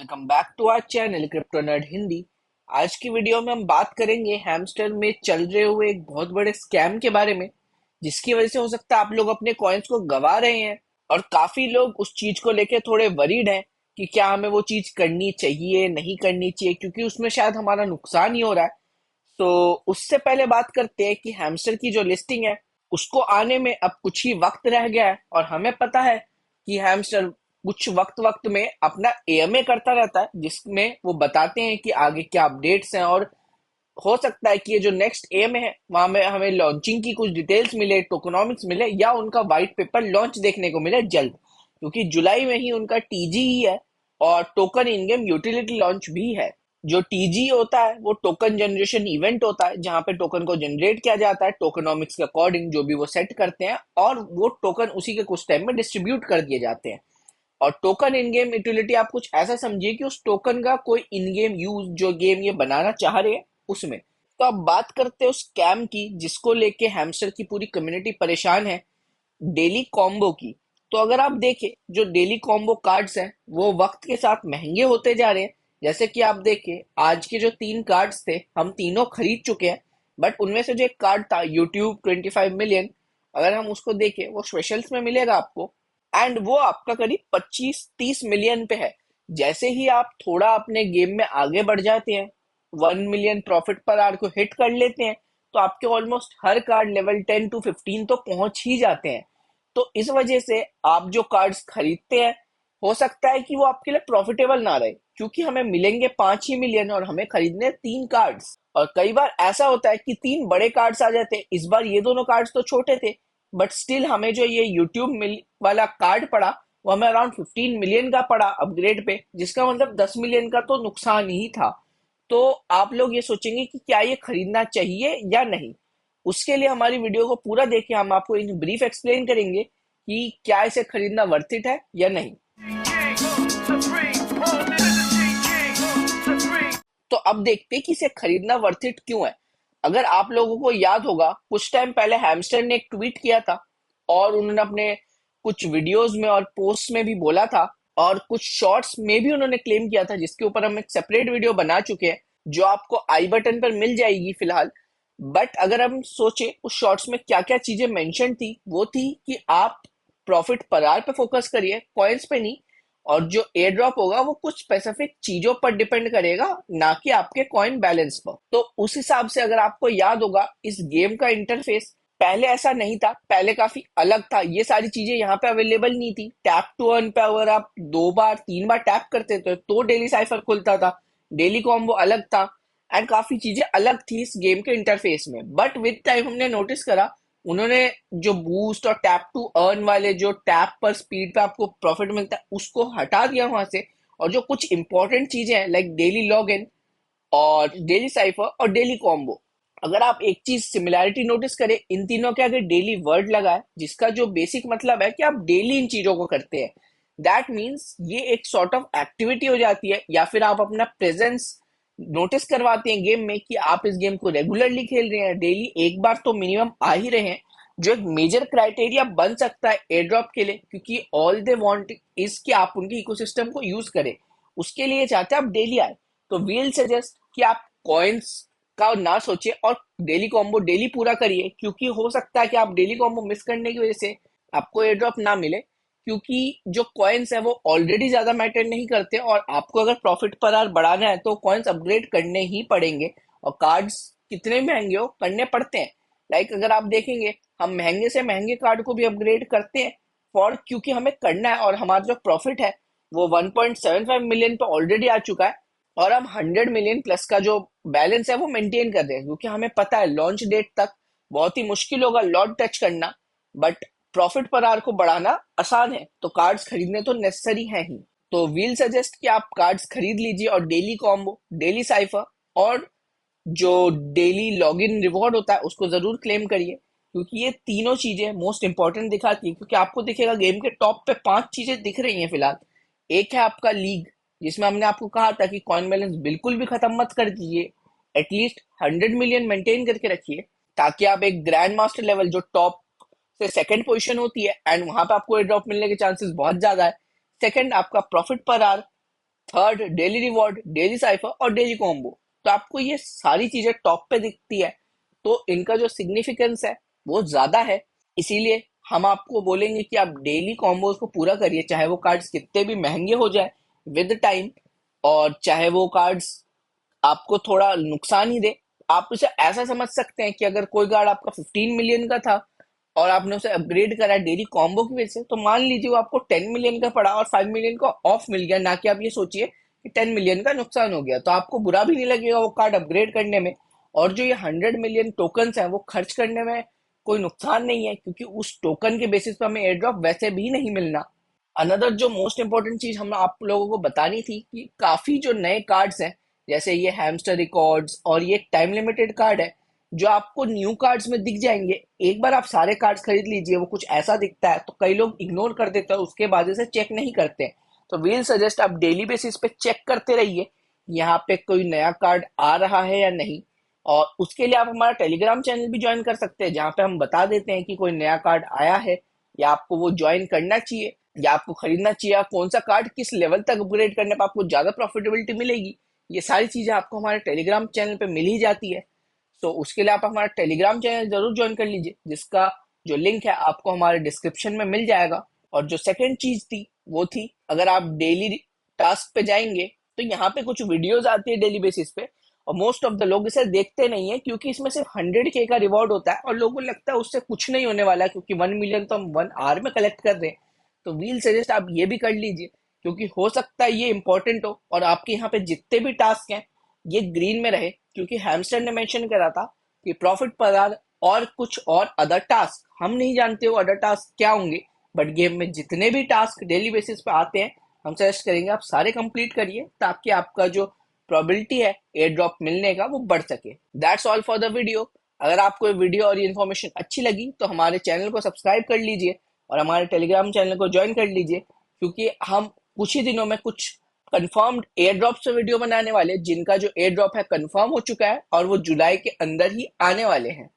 Welcome back to our channel Crypto Nerd Hindi. आज की video में हम बात करेंगे हैमस्टर में चल रहे हुए एक बहुत बड़े स्कैम के बारे में, जिसकी वजह से हो सकता है आप लोग अपने कॉइन्स को गंवा रहे हैं और काफी लोग उस चीज को लेके थोड़े वरीड हैं कि क्या हमें वो चीज करनी चाहिए नहीं करनी चाहिए, क्योंकि उसमें शायद हमारा नुकसान ही हो रहा है। तो उससे पहले बात करते हैं कि हैमस्टर की जो लिस्टिंग है उसको आने में अब कुछ ही वक्त रह गया है, और हमें पता है कि हैमस्टर कुछ वक्त वक्त में अपना एएमए करता रहता है, जिसमें वो बताते हैं कि आगे क्या अपडेट्स हैं, और हो सकता है कि ये जो नेक्स्ट एएमए है वहां में हमें लॉन्चिंग की कुछ डिटेल्स मिले, टोकनॉमिक्स मिले, या उनका व्हाइट पेपर लॉन्च देखने को मिले जल्द, क्योंकि जुलाई में ही उनका टीजी ही है और टोकन इन गेम यूटिलिटी लॉन्च भी है। जो टीजी होता है वो टोकन जनरेशन इवेंट होता है, जहां पे टोकन को जनरेट किया जाता है टोकनॉमिक्स के अकॉर्डिंग, जो भी वो सेट करते हैं, और वो टोकन उसी के कुछ टाइम में डिस्ट्रीब्यूट कर दिए जाते हैं। और टोकन इन गेम यूटिलिटी आप कुछ ऐसा समझिए कि उस टोकन का कोई इन गेम यूज जो गेम ये बनाना चाह रहे हैं उसमें। तो अब बात करते हैं उस स्कैम की जिसको लेके हैमस्टर की पूरी कम्युनिटी परेशान है, डेली कॉम्बो की। तो अगर आप देखें जो डेली कॉम्बो कार्ड्स हैं वो वक्त के साथ महंगे होते जा रहे हैं। जैसे कि आप देखें आज के जो 3 कार्ड्स थे हम तीनों खरीद चुके हैं, बट उनमें से जो एक कार्ड था यूट्यूब 25 मिलियन, अगर हम उसको देखें वो स्पेशल्स में मिलेगा आपको, एंड वो आपका करीब 25-30 मिलियन पे है। जैसे ही आप थोड़ा अपने गेम में आगे बढ़ जाते हैं, 1 मिलियन प्रॉफिट पर आवर को हिट कर लेते हैं, तो आपके almost her card level 10 to 15 तो पहुंच ही जाते हैं। तो इस वजह से आप जो कार्ड्स खरीदते हैं हो सकता है कि वो आपके लिए प्रॉफिटेबल ना रहे, क्योंकि हमें मिलेंगे 5 ही मिलियन और हमें खरीदने 3 कार्ड्स। और कई बार ऐसा होता है कि 3 बड़े कार्ड्स आ जाते हैं। इस बार ये दोनों कार्ड्स तो छोटे थे, बट स्टिल हमें जो ये यूट्यूब मिल वाला कार्ड पड़ा वो हमें अराउंड 15 मिलियन का पड़ा अपग्रेड पे, जिसका मतलब 10 मिलियन का तो नुकसान ही था। तो आप लोग ये सोचेंगे कि क्या ये खरीदना चाहिए या नहीं। उसके लिए हमारी वीडियो को पूरा देखिए, हम आपको इन ब्रीफ एक्सप्लेन करेंगे कि क्या इसे खरीदना वर्थ इट है या नहीं। तो अब देखते हैं कि इसे खरीदना वर्थ इट क्यों है। अगर आप लोगों को याद होगा कुछ टाइम पहले हैमस्टर ने एक ट्वीट किया था, और उन्होंने अपने कुछ वीडियोस में और पोस्ट में भी बोला था, और कुछ शॉर्ट्स में भी उन्होंने क्लेम किया था, जिसके ऊपर हम एक सेपरेट वीडियो बना चुके हैं जो आपको आई बटन पर मिल जाएगी फिलहाल। बट अगर हम सोचे उस शॉर्ट्स में क्या क्या चीजें मेंशन थी, वो थी कि आप प्रॉफिट पर आवर पे फोकस करिए, कॉइन्स पे नहीं, और जो एयर ड्रॉप होगा वो कुछ स्पेसिफिक चीजों पर डिपेंड करेगा, ना कि आपके कॉइन बैलेंस पर। तो उस हिसाब से अगर आपको याद होगा इस गेम का इंटरफेस पहले ऐसा नहीं था, पहले काफी अलग था। ये सारी चीजें यहाँ पे अवेलेबल नहीं थी। टैप टू अर्न पे अगर आप 2 बार 3 बार टैप करते थे तो डेली साइफर खुलता था, डेली कॉम्बो अलग था, एंड काफी चीजें अलग थी इस गेम के इंटरफेस में। बट विद टाइम हमने नोटिस करा उन्होंने जो बूस्ट और टैप टू अर्न वाले जो टैप पर स्पीड पे आपको प्रॉफिट मिलता है उसको हटा दिया वहां से, और जो कुछ इंपॉर्टेंट चीजें हैं लाइक डेली लॉग इन और डेली साइफर और डेली कॉम्बो, अगर आप एक चीज सिमिलैरिटी नोटिस करें इन तीनों के आगे डेली वर्ड लगा है, जिसका जो बेसिक मतलब है कि आप डेली इन चीजों को करते हैं। दैट मीन्स ये एक सॉर्ट ऑफ एक्टिविटी हो जाती है, या फिर आप अपना प्रेजेंस नोटिस करवाते हैं गेम में कि आप इस गेम को रेगुलरली खेल रहे हैं, डेली एक बार तो मिनिमम आ ही रहे हैं, जो एक मेजर क्राइटेरिया बन सकता है एयर ड्रॉप के लिए, क्योंकि ऑल दे वांट इज कि आप उनके इकोसिस्टम को यूज करें। उसके लिए चाहते हैं आप डेली आए। तो वील सजेस्ट कि आप कॉइन्स का ना सोचे और डेली कॉम्बो डेली पूरा करिए, क्योंकि हो सकता है कि आप डेली कॉम्बो मिस करने की वजह से आपको एयर ड्रॉप ना मिले, क्योंकि जो कॉइन्स है वो ऑलरेडी ज्यादा मैटर नहीं करते, और आपको अगर प्रॉफिट पर आवर बढ़ाना है तो कॉइन्स अपग्रेड करने ही पड़ेंगे, और कार्ड्स कितने महंगे हो करने पड़ते हैं। लाइक अगर आप देखेंगे हम महंगे से महंगे कार्ड को भी अपग्रेड करते हैं, फॉर क्योंकि हमें करना है, और हमारा जो प्रॉफिट है वो 1.75 मिलियन पे ऑलरेडी आ चुका है, और हम 100 मिलियन प्लस का जो बैलेंस है वो मेंटेन कर रहे हैं, क्योंकि हमें पता है लॉन्च डेट तक बहुत ही मुश्किल होगा लॉट टच करना, बट प्रॉफिट पर आवर को बढ़ाना आसान है, तो कार्ड्स खरीदने तो नेसेसरी है ही। तो वील सजेस्ट कि आप कार्ड्स खरीद लीजिए, और डेली कॉम्बो, डेली साइफर और जो डेली लॉगिन रिवॉर्ड होता है उसको जरूर क्लेम करिए, क्योंकि ये तीनों चीजें मोस्ट इंपॉर्टेंट दिखाती है। क्योंकि आपको दिखेगा गेम के टॉप पे 5 चीजें दिख रही हैं फिलहाल। एक है आपका लीग, जिसमें हमने आपको कहा था कि कॉइन बैलेंस बिल्कुल भी खत्म मत कर दीजिए, एटलीस्ट 100 मिलियन मेंटेन करके रखिए, ताकि आप एक ग्रैंड मास्टर लेवल जो टॉप से सेकंड पोजीशन होती है, एंड वहां पे आपको एयर ड्रॉप मिलने के चांसेस बहुत ज्यादा है। सेकंड आपका profit per hour, third daily reward, daily cipher और डेली कॉम्बो। तो आपको ये सारी चीजें टॉप पे दिखती है, तो इनका जो सिग्निफिकेंस है वो ज्यादा है। इसीलिए हम आपको बोलेंगे कि आप डेली कॉम्बोज को पूरा करिए, चाहे वो कार्ड्स कितने भी महंगे हो जाए विद टाइम, और चाहे वो कार्ड्स आपको थोड़ा नुकसान ही दे। आप उसे ऐसा समझ सकते हैं कि अगर कोई कार्ड आपका 15 मिलियन का था और आपने उसे अपग्रेड करा डेली कॉम्बो की वजह से, तो मान लीजिए वो आपको 10 मिलियन का पड़ा और 5 मिलियन का ऑफ मिल गया, ना कि आप ये सोचिए कि 10 मिलियन का नुकसान हो गया। तो आपको बुरा भी नहीं लगेगा वो कार्ड अपग्रेड करने में, और जो ये 100 मिलियन टोकन्स हैं वो खर्च करने में कोई नुकसान नहीं है, क्योंकि उस टोकन के बेसिस पे हमें एयर ड्रॉप वैसे भी नहीं मिलना। अनदर जो मोस्ट इंपॉर्टेंट चीज हम आप लोगों को बतानी थी कि काफी जो नए कार्ड्स हैं, जैसे ये हैमस्टर रिकॉर्ड्स और ये टाइम लिमिटेड कार्ड है, जो आपको न्यू कार्ड्स में दिख जाएंगे। एक बार आप सारे कार्ड्स खरीद लीजिए, वो कुछ ऐसा दिखता है तो कई लोग इग्नोर कर देते हैं, उसके बाद से चेक नहीं करते हैं। तो वील सजेस्ट आप डेली बेसिस पे चेक करते रहिए यहाँ पे कोई नया कार्ड आ रहा है या नहीं। और उसके लिए आप हमारा टेलीग्राम चैनल भी ज्वाइन कर सकते हैं, जहाँ पे हम बता देते हैं कि कोई नया कार्ड आया है या आपको वो ज्वाइन करना चाहिए या आपको खरीदना चाहिए, कौन सा कार्ड किस लेवल तक अपग्रेड करने पर आपको ज्यादा प्रॉफिटेबिलिटी मिलेगी। ये सारी चीजें आपको हमारे टेलीग्राम चैनल पे मिल ही जाती है। तो उसके लिए आप हमारा टेलीग्राम चैनल जरूर ज्वाइन कर लीजिए, जिसका जो लिंक है आपको हमारे डिस्क्रिप्शन में मिल जाएगा। और जो सेकंड चीज थी वो थी, अगर आप डेली टास्क पे जाएंगे तो यहाँ पे कुछ वीडियोस आती है डेली बेसिस पे, और मोस्ट ऑफ द लोग इसे देखते नहीं है, क्योंकि इसमें सिर्फ 100K का रिवॉर्ड होता है और लोगों को लगता है उससे कुछ नहीं होने वाला है, क्योंकि 1 मिलियन तो हम 1 आवर में कलेक्ट कर रहे हैं। तो व्हील सजेस्ट आप ये भी कर लीजिए, क्योंकि हो सकता है ये इंपॉर्टेंट हो और आपके यहाँ पे जितने भी टास्क हैं ये ग्रीन में रहे, क्योंकि हैमस्टर ने मेंशन करा था कि प्रॉफिट पर आवर और कुछ और अदर टास्क, हम नहीं जानते वो अदर टास्क क्या होंगे, बट गेम में जितने भी टास्क डेली बेसिस पे आते हैं हम सजेस्ट करेंगे आप सारे कंप्लीट करिए, ताकि आपका जो प्रोबेबिलिटी है एयर ड्रॉप मिलने का वो बढ़ सके। That's all for the video. अगर आपको ये वीडियो और ये इन्फॉर्मेशन अच्छी लगी तो हमारे चैनल को सब्सक्राइब कर लीजिए और हमारे टेलीग्राम चैनल को ज्वाइन कर लीजिए, क्योंकि हम कुछ ही दिनों में कुछ कंफर्म्ड एयर ड्रॉप से वीडियो बनाने वाले, जिनका जो एयर ड्रॉप है कंफर्म हो चुका है और वो जुलाई के अंदर ही आने वाले हैं।